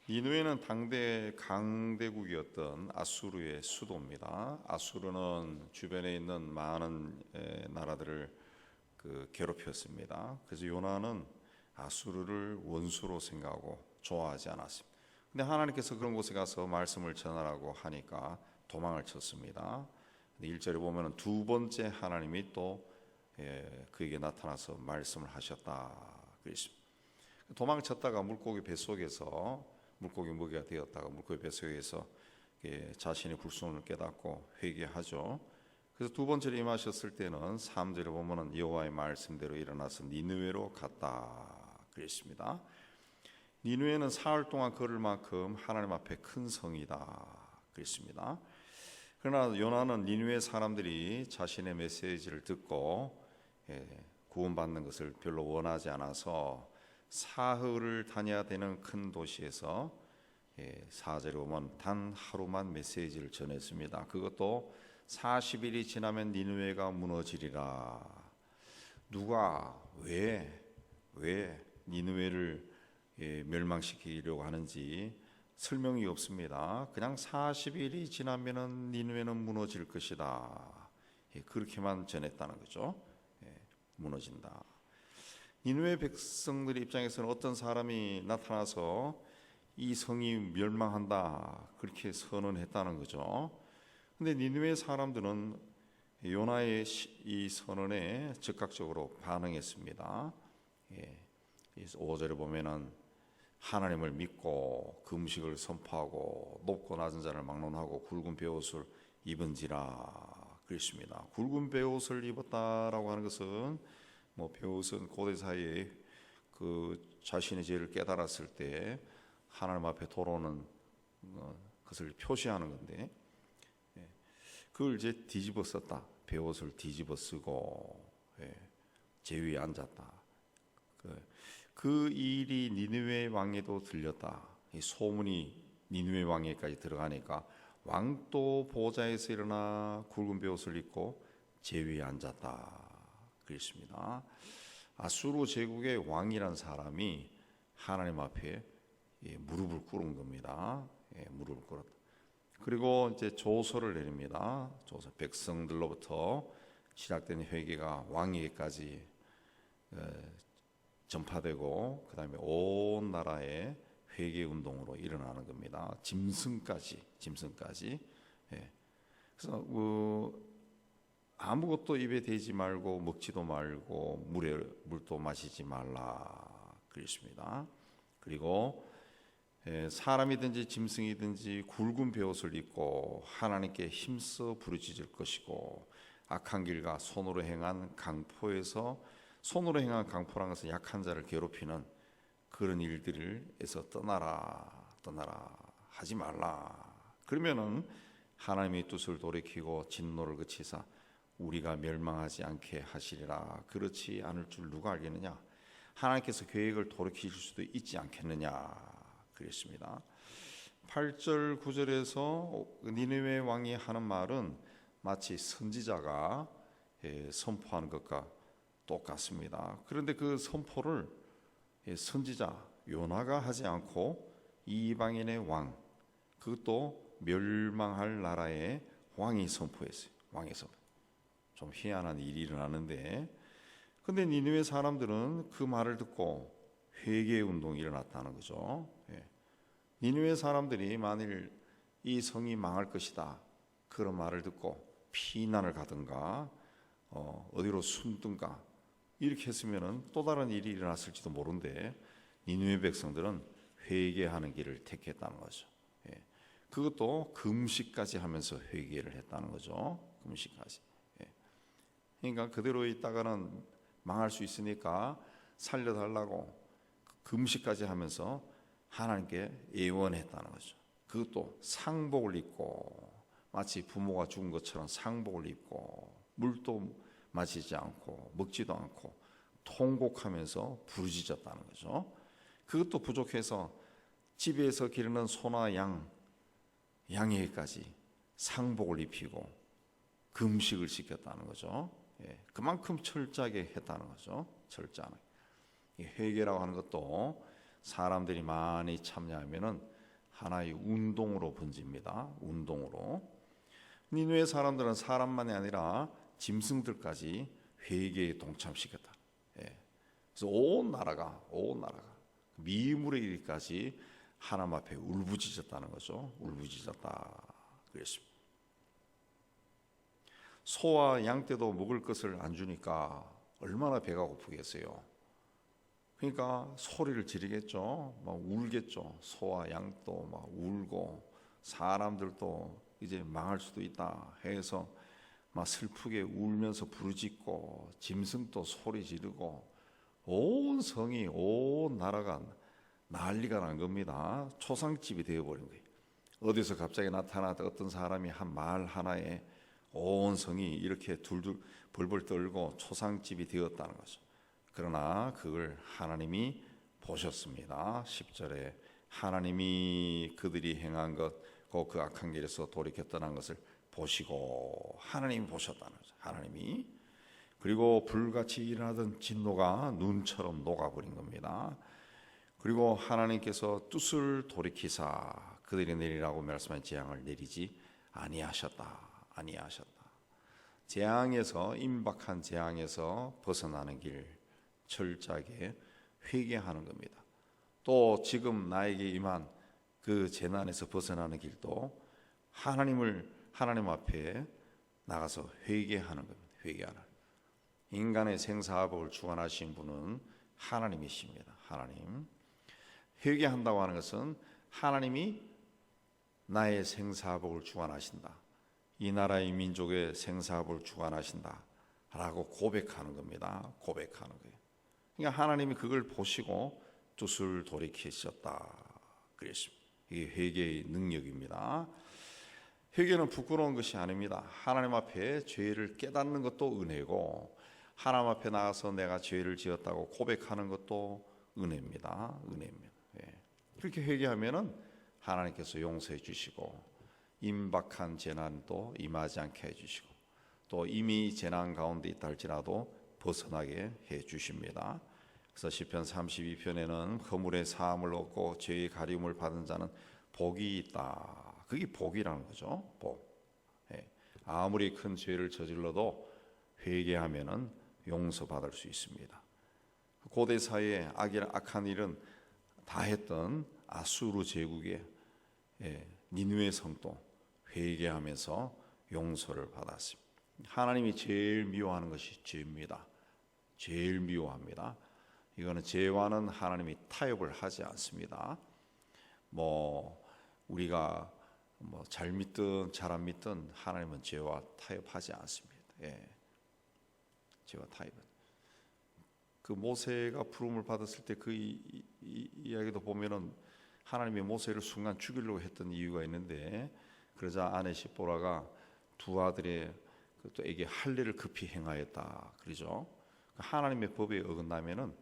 니느웨는 당대 강대국이었던 아수르의 수도입니다. 아수르는 주변에 있는 많은 나라들을 괴롭혔습니다. 그래서 요나는 아수르를 원수로 생각하고 좋아하지 않았습니다. 근데 하나님께서 그런 곳에 가서 말씀을 전하라고 하니까 도망을 쳤습니다. 1절에 보면 두 번째 하나님이 또 그에게 나타나서 말씀을 하셨다 그랬습니다. 도망쳤다가 물고기 뱃속에서 물고기 먹이가 되었다가 물고기 뱃속에서 자신의 불순을 깨닫고 회개하죠. 그래서 두 번째로 임하셨을 때는 3절에 보면은 여호와의 말씀대로 일어나서 니느웨로 갔다 그랬습니다. 니느웨는 사흘 동안 걸을 만큼 하나님 앞에 큰 성이다 그랬습니다. 그러나 요나는 니느웨 사람들이 자신의 메시지를 듣고 구원받는 것을 별로 원하지 않아서 사흘을 다녀야 되는 큰 도시에서 4절에 보면 단 하루만 메시지를 전했습니다. 그것도 40일이 지나면 니느웨가 무너지리라. 누가 왜 니느웨를 멸망시키려고 하는지 설명이 없습니다. 그냥 40일이 지나면은 니느웨는 무너질 것이다. 그렇게만 전했다는 거죠. 무너진다. 니느웨 백성들 입장에서는 어떤 사람이 나타나서 이 성이 멸망한다 그렇게 선언했다는 거죠. 근데 니느웨 사람들은 요나의 이 선언에 즉각적으로 반응했습니다. 5절에 보면은 하나님을 믿고 금식을 선포하고 높고 낮은 자를 막론하고 굵은 베옷을 입은지라 그랬습니다. 굵은 베옷을 입었다라고 하는 것은 베옷은 고대 사이에 자신의 죄를 깨달았을 때 하나님 앞에 돌아오는 것을 표시하는 건데 그걸 이제 뒤집어 썼다. 베옷을 뒤집어 쓰고 제 위에 앉았다. 그 일이 니느웨 왕에도 들렸다. 이 소문이 니느웨 왕에까지 들어가니까 왕도 보좌에서 일어나 굵은 베옷을 입고 제 위에 앉았다. 그랬습니다. 아수르 제국의 왕이란 사람이 하나님 앞에 무릎을 꿇은 겁니다. 무릎을 꿇었다. 그리고 이제 조서를 내립니다. 조서 백성들로부터 시작된 회개가 왕에게까지 전파되고 그다음에 온 나라에 회개 운동으로 일어나는 겁니다. 짐승까지. 그래서 아무것도 입에 대지 말고 먹지도 말고 물도 마시지 말라 그랬습니다. 그리고 사람이든지 짐승이든지 굵은 베옷을 입고 하나님께 힘써 부르짖을 것이고 악한 길과 손으로 행한 강포라는 것은 약한 자를 괴롭히는 그런 일들에서 떠나라 하지 말라. 그러면은 하나님의 뜻을 돌이키고 진노를 그치사 우리가 멸망하지 않게 하시리라. 그렇지 않을 줄 누가 알겠느냐? 하나님께서 계획을 돌이키실 수도 있지 않겠느냐 그랬습니다. 8절 9절에서 니느웨 왕이 하는 말은 마치 선지자가 선포하는 것과 똑같습니다. 그런데 그 선포를 선지자 요나가 하지 않고 이방인의 왕, 그것도 멸망할 나라의 왕이 선포했어요. 좀 희한한 일이 일어나는데, 근데 니느웨 사람들은 그 말을 듣고 회개 운동이 일어났다는 거죠. 니느웨 사람들이 만일 이 성이 망할 것이다 그런 말을 듣고 피난을 가든가 어디로 숨든가 이렇게 했으면은 또 다른 일이 일어났을지도 모르는데 니느웨 백성들은 회개하는 길을 택했다는 거죠. 그것도 금식까지 하면서 회개를 했다는 거죠. 금식까지. 그러니까 그대로 있다가는 망할 수 있으니까 살려달라고 금식까지 하면서 하나님께 예언했다는 거죠. 그것도 상복을 입고 마치 부모가 죽은 것처럼 상복을 입고 물도 마시지 않고 먹지도 않고 통곡하면서 부르짖었다는 거죠. 그것도 부족해서 집에서 기르는 소나 양에게까지 상복을 입히고 금식을 시켰다는 거죠. 그만큼 철저하게 했다는 거죠. 철저하게. 회개라고 하는 것도 사람들이 많이 참여하면은 하나의 운동으로 번집니다. 운동으로. 니느웨 사람들은 사람만이 아니라 짐승들까지 회개에 동참시켰다. 예. 그래서 온 나라가 미물에 이르기까지 하나님 앞에 울부짖었다는 거죠. 울부짖었다 그랬습니다. 소와 양 떼도 먹을 것을 안 주니까 얼마나 배가 고프겠어요. 그러니까 소리를 지르겠죠. 막 울겠죠. 소와 양도 막 울고 사람들도 이제 망할 수도 있다 해서 막 슬프게 울면서 부르짖고 짐승도 소리 지르고 온 성이 온 나라가 난리가 난 겁니다. 초상집이 되어버린 거예요. 어디서 갑자기 나타나다 어떤 사람이 한 말 하나에 온 성이 이렇게 둘둘 벌벌 떨고 초상집이 되었다는 거죠. 그러나 그걸 하나님이 보셨습니다. 10절에 하나님이 그들이 행한 것, 그 악한 길에서 돌이켜 떠난 것을 보시고 하나님이 보셨다는 거죠. 하나님이. 그리고 불같이 일어나던 진노가 눈처럼 녹아버린 겁니다. 그리고 하나님께서 뜻을 돌이키사 그들이 내리라고 말씀한 재앙을 내리지 아니하셨다. 재앙에서, 임박한 재앙에서 벗어나는 길 철저하게 회개하는 겁니다. 또 지금 나에게 임한 그 재난에서 벗어나는 길도 하나님 앞에 나가서 회개하는 겁니다. 회개하는. 인간의 생사화복을 주관하신 분은 하나님이십니다. 하나님. 회개한다고 하는 것은 하나님이 나의 생사화복을 주관하신다. 이 나라의 민족의 생사화복을 주관하신다 라고 고백하는 겁니다. 고백하는 거예요. 그러니까 하나님이 그걸 보시고 뜻을 돌이키셨다 그랬습니다. 이게 회개의 능력입니다. 회개는 부끄러운 것이 아닙니다. 하나님 앞에 죄를 깨닫는 것도 은혜고 하나님 앞에 나가서 내가 죄를 지었다고 고백하는 것도 은혜입니다. 예. 그렇게 회개하면은 하나님께서 용서해 주시고 임박한 재난도 임하지 않게 해주시고 또 이미 재난 가운데 있다 할지라도 벗어나게 해주십니다. 그래서 시편 32편에는 허물의 사함을 얻고 죄의 가리움을 받은 자는 복이 있다. 그게 복이라는 거죠. 복. 예. 아무리 큰 죄를 저질러도 회개하면은 용서받을 수 있습니다. 고대 사회에 악한 일은 다 했던 아수르 제국의 니느웨 성도 회개하면서 용서를 받았습니다. 하나님이 제일 미워하는 것이 죄입니다. 제일 미워합니다. 이거는 죄와는 하나님이 타협을 하지 않습니다. 우리가 잘 믿든 잘 안 믿든 하나님은 죄와 타협하지 않습니다. 예. 죄와 타협은. 그 모세가 부름을 받았을 때 그 이야기도 보면은 하나님이 모세를 순간 죽이려고 했던 이유가 있는데 그러자 아내 시보라가 두 아들에게 할례를 급히 행하였다. 그러죠. 하나님의 법에 어긋나면은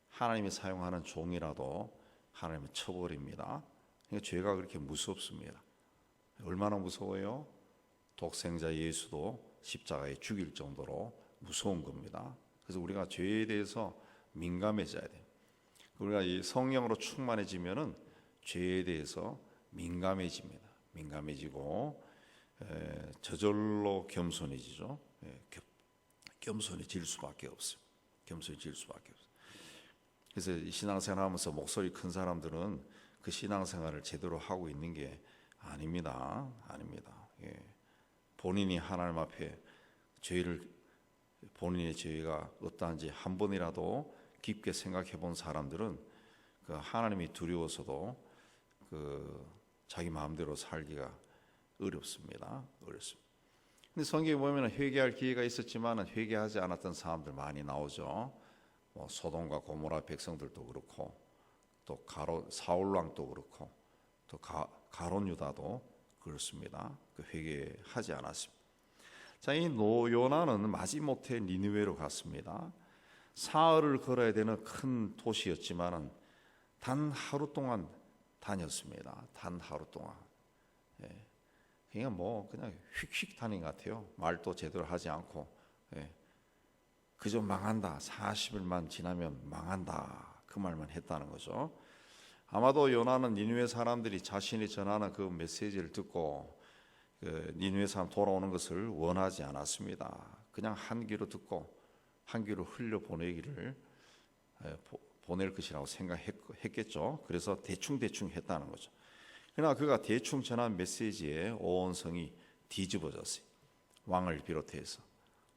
하나님이 사용하는 종이라도 하나님은 쳐버립니다. 그러니까 죄가 그렇게 무섭습니다. 얼마나 무서워요? 독생자 예수도 십자가에 죽일 정도로 무서운 겁니다. 그래서 우리가 죄에 대해서 민감해져야 돼요. 우리가 이 성령으로 충만해지면은 죄에 대해서 민감해집니다. 민감해지고 저절로 겸손해지죠. 겸손해질 수밖에 없어요. 겸손해질 수밖에 없어요. 그래서 신앙생활하면서 목소리 큰 사람들은 그 신앙생활을 제대로 하고 있는 게 아닙니다. 예. 본인이 하나님 앞에 본인의 죄가 어떠한지 한 번이라도 깊게 생각해 본 사람들은 그 하나님이 두려워서도 자기 마음대로 살기가 어렵습니다. 근데 성경에 보면 회개할 기회가 있었지만 회개하지 않았던 사람들 많이 나오죠. 소돔과 고모라 백성들도 그렇고 또 사울 왕도 그렇고 또 가론 유다도 그렇습니다. 회개하지 않았습니다. 자, 이 요나는 마지못해 니느웨로 갔습니다. 사흘을 걸어야 되는 큰 도시였지만은 단 하루 동안 다녔습니다. 단 하루 동안. 예. 그냥 휙휙 다닌 것 같아요. 말도 제대로 하지 않고. 예. 그저 망한다. 40일만 지나면 망한다. 그 말만 했다는 거죠. 아마도 요나는 니느웨 사람들이 자신이 전하는 그 메시지를 듣고 니느웨 사람 돌아오는 것을 원하지 않았습니다. 그냥 한 귀로 듣고 한 귀로 흘려 보낼 것이라고 생각했겠죠. 그래서 대충 했다는 거죠. 그러나 그가 대충 전한 메시지에 온 성이 뒤집어졌어요. 왕을 비롯해서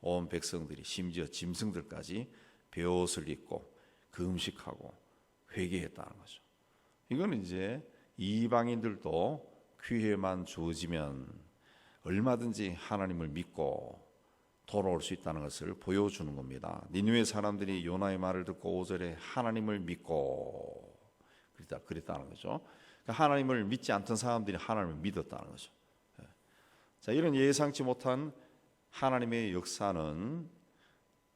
온 백성들이, 심지어 짐승들까지 베옷을 입고 금식하고 회개했다는 거죠. 이거는 이제 이방인들도 기회만 주어지면 얼마든지 하나님을 믿고 돌아올 수 있다는 것을 보여주는 겁니다. 니느웨 사람들이 요나의 말을 듣고 5절에 하나님을 믿고 그랬다는 거죠. 그러니까 하나님을 믿지 않던 사람들이 하나님을 믿었다는 거죠. 자, 이런 예상치 못한 하나님의 역사는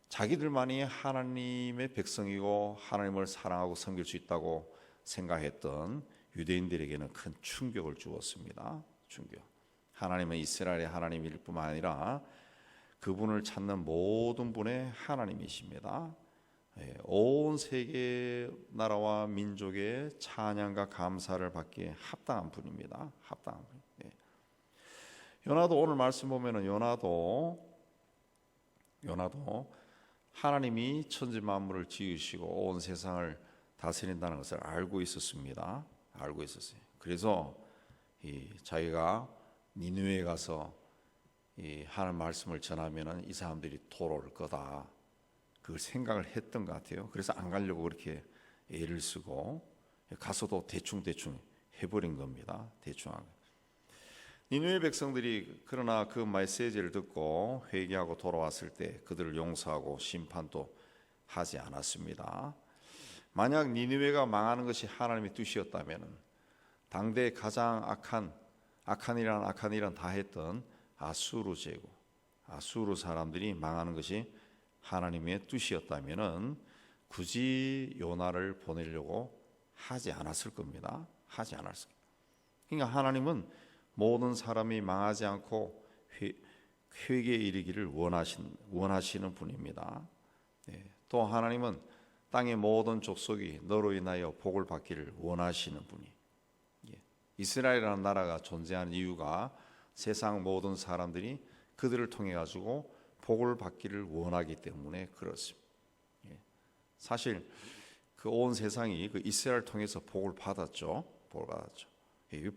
자기들만이 하나님의 백성이고 하나님을 사랑하고 섬길 수 있다고 생각했던 유대인들에게는 큰 충격을 주었습니다. 충격. 하나님은 이스라엘의 하나님일 뿐만 아니라 그분을 찾는 모든 분의 하나님이십니다. 온 세계 나라와 민족의 찬양과 감사를 받기에 합당한 분입니다. 합당한 분. 요나도 오늘 말씀 보면은 요나도 하나님이 천지 만물을 지으시고 온 세상을 다스린다는 것을 알고 있었습니다. 알고 있었어요. 그래서 자기가 니느웨에 가서 하나님 말씀을 전하면은 이 사람들이 돌아올 거다. 그걸 생각을 했던 것 같아요. 그래서 안 가려고 그렇게 애를 쓰고 가서도 대충 해버린 겁니다. 대충 하고. 니느웨 백성들이 그러나 그 메시지를 듣고 회개하고 돌아왔을 때 그들을 용서하고 심판도 하지 않았습니다. 만약 니느웨가 망하는 것이 하나님의 뜻이었다면 당대 가장 악한 일은 다 했던 아수르 제국, 아수르 사람들이 망하는 것이 하나님의 뜻이었다면 굳이 요나를 보내려고 하지 않았을 겁니다. 하지 않았을 겁니다. 그러니까 하나님은 모든 사람이 망하지 않고 회개에 이르기를 원하시는 분입니다. 또 하나님은 땅의 모든 족속이 너로 인하여 복을 받기를 원하시는 분이. 이스라엘이라는 나라가 존재하는 이유가 세상 모든 사람들이 그들을 통해 가지고 복을 받기를 원하기 때문에 그렇습니다. 사실 그 온 세상이 그 이스라엘을 통해서 복을 받았죠.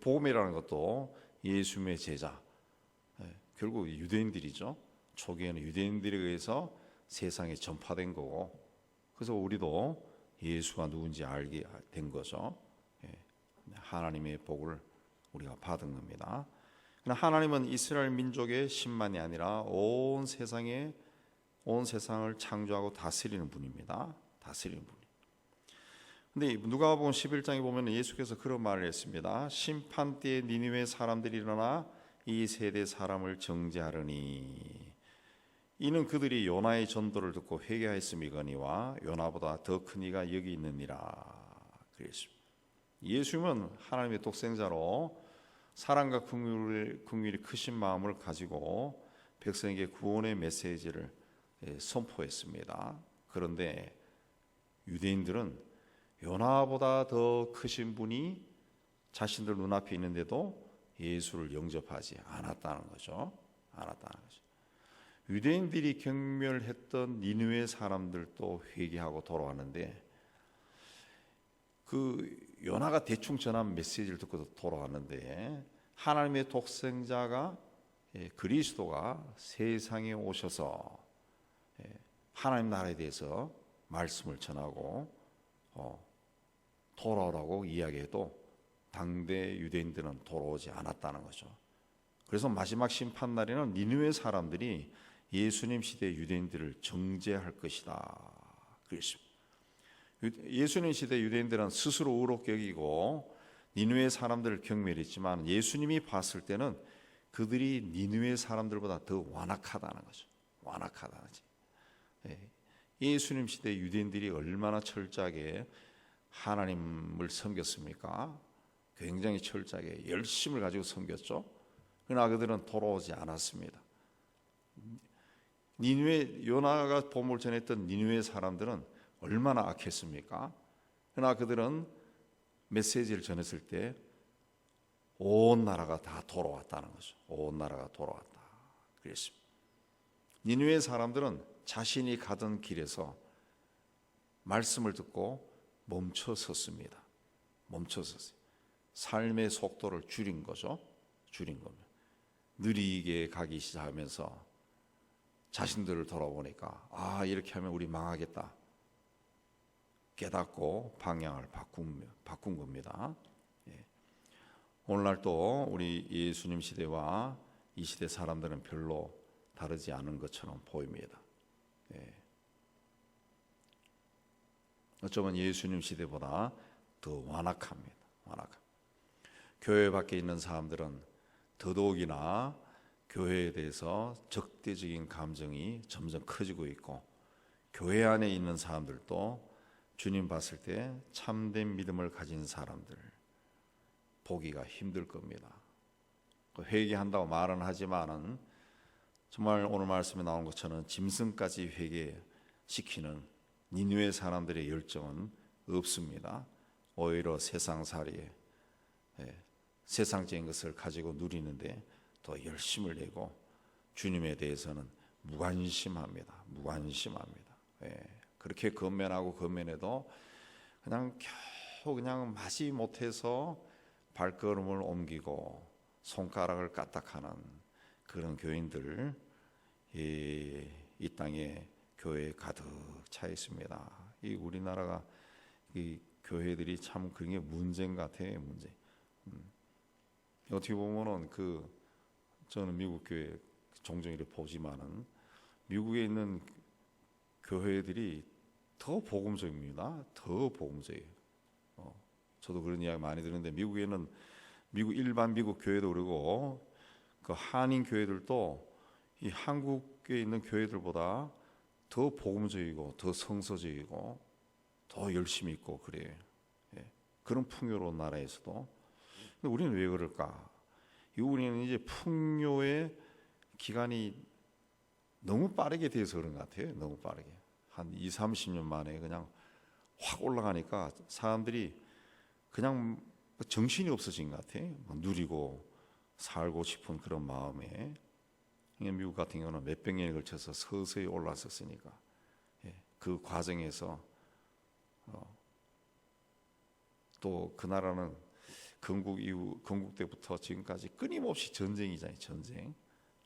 복음이라는 것도 예수님의 제자, 결국 유대인들이죠. 초기에는 유대인들에 의해서 세상에 전파된 거고, 그래서 우리도 예수가 누군지 알게 된 거죠. 하나님의 복을 우리가 받은 겁니다. 그러나 하나님은 이스라엘 민족의 10만이 아니라 온 세상을 창조하고 다스리는 분입니다. 다스리는 분. 근데 누가복음 11장에 보면 예수께서 그런 말을 했습니다. 심판 때에 니느웨 사람들이 일어나 이 세대 사람을 정죄하려니 이는 그들이 요나의 전도를 듣고 회개하였음이거니와 요나보다 더 큰 이가 여기 있느니라. 그랬습니다. 예수님은 하나님의 독생자로 사랑과 긍휼이 크신 마음을 가지고 백성에게 구원의 메시지를 선포했습니다. 그런데 유대인들은 요나보다 더 크신 분이 자신들 눈앞에 있는데도 예수를 영접하지 않았다는 거죠. 유대인들이 경멸했던 니느웨 사람들도 회개하고 돌아왔는데 그 요나가 대충 전한 메시지를 듣고 돌아왔는데 하나님의 독생자가 그리스도가 세상에 오셔서 하나님 나라에 대해서 말씀을 전하고 돌아오라고 이야기해도 당대 유대인들은 돌아오지 않았다는 거죠. 그래서 마지막 심판 날에는 니느웨 사람들이 예수님 시대 유대인들을 정죄할 것이다. 그랬습니다. 예수님 시대 유대인들은 스스로 의롭게 여기고 니느웨 사람들을 경멸했지만 예수님이 봤을 때는 그들이 니느웨 사람들보다 더 완악하다는 거죠. 완악하다는 거죠. 예수님 시대 유대인들이 얼마나 철저하게 하나님을 섬겼습니까? 굉장히 철저하게 열심을 가지고 섬겼죠. 그러나 그들은 돌아오지 않았습니다. 요나가 복음을 전했던 니느웨 사람들은 얼마나 악했습니까? 그러나 그들은 메시지를 전했을 때 온 나라가 다 돌아왔다는 거죠. 온 나라가 돌아왔다. 그랬습니다. 니느웨 사람들은 자신이 가던 길에서 말씀을 듣고 멈춰섰습니다. 멈춰섰어요. 삶의 속도를 줄인 거죠. 줄인 겁니다. 느리게 가기 시작하면서 자신들을 돌아보니까 이렇게 하면 우리 망하겠다 깨닫고 방향을 바꾼 겁니다. 오늘날 또 우리 예수님 시대와 이 시대 사람들은 별로 다르지 않은 것처럼 보입니다. 어쩌면 예수님 시대보다 더 완악합니다. 교회 밖에 있는 사람들은 더더욱이나 교회에 대해서 적대적인 감정이 점점 커지고 있고, 교회 안에 있는 사람들도 주님 봤을 때 참된 믿음을 가진 사람들 보기가 힘들 겁니다. 회개한다고 말은 하지만은 정말 오늘 말씀에 나온 것처럼 짐승까지 회개시키는 니느웨 사람들의 열정은 없습니다. 오히려 세상살이에 세상적인 것을 가지고 누리는데 더 열심을 내고 주님에 대해서는 무관심합니다. 그렇게 건면해도 겨우 마지 못해서 발걸음을 옮기고 손가락을 까딱하는 그런 교인들 이 땅에 교회에 가득 차 있습니다. 이 우리나라가 이 교회들이 참 그런 게 문제인 것 같아요. 문제. 어떻게 보면은 저는 미국 교회 종종 이렇게 보지만은 미국에 있는 교회들이 더 복음적입니다. 더 복음적이에요. 저도 그런 이야기 많이 듣는데 미국에는 일반 미국 교회도 그러고 그 한인 교회들도 이 한국에 있는 교회들보다 더 복음적이고 더 성서적이고 더 열심히 있고 그래요. 그런 풍요로운 나라에서도. 근데 우리는 왜 그럴까? 우리는 이제 풍요의 기간이 너무 빠르게 돼서 그런 것 같아요. 너무 빠르게. 한 20-30년 만에 그냥 확 올라가니까 사람들이 그냥 정신이 없어진 것 같아요. 누리고 살고 싶은 그런 마음에. 미국 같은 경우는 몇백 년에 걸쳐서 서서히 올라섰으니까 그 과정에서 또 그 나라는 건국 때부터 지금까지 끊임없이 전쟁이잖아요. 전쟁.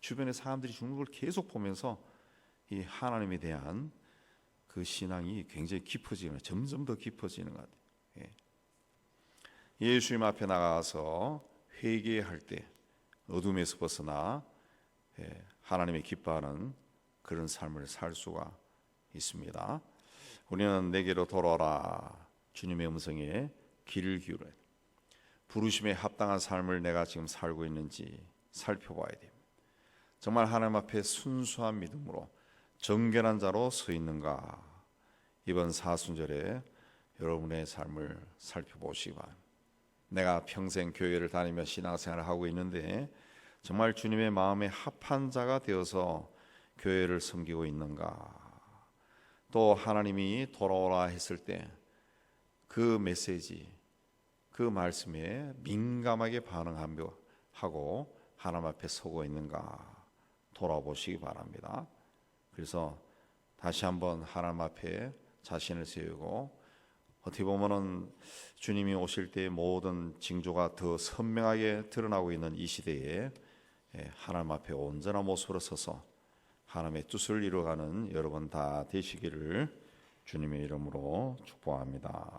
주변에 사람들이 죽는 걸 계속 보면서 이 하나님에 대한 그 신앙이 굉장히 점점 더 깊어지는 것 같아요. 예수님 앞에 나가서 회개할 때 어둠에서 벗어나 하나님의 기뻐하는 그런 삶을 살 수가 있습니다. 우리는 내게로 돌아오라 주님의 음성에 귀를 기울여야 됩니다. 부르심에 합당한 삶을 내가 지금 살고 있는지 살펴봐야 됩니다. 정말 하나님 앞에 순수한 믿음으로 정결한 자로 서 있는가? 이번 사순절에 여러분의 삶을 살펴보시기 바랍니다. 내가 평생 교회를 다니며 신앙생활을 하고 있는데 정말 주님의 마음에 합한 자가 되어서 교회를 섬기고 있는가? 또 하나님이 돌아오라 했을 때 그 메시지, 그 말씀에 민감하게 반응하고 하나님 앞에 서고 있는가 돌아보시기 바랍니다. 그래서 다시 한번 하나님 앞에 자신을 세우고, 어떻게 보면은 주님이 오실 때 모든 징조가 더 선명하게 드러나고 있는 이 시대에 하나님 앞에 온전한 모습으로 서서 하나님의 뜻을 이루어가는 여러분 다 되시기를 주님의 이름으로 축복합니다.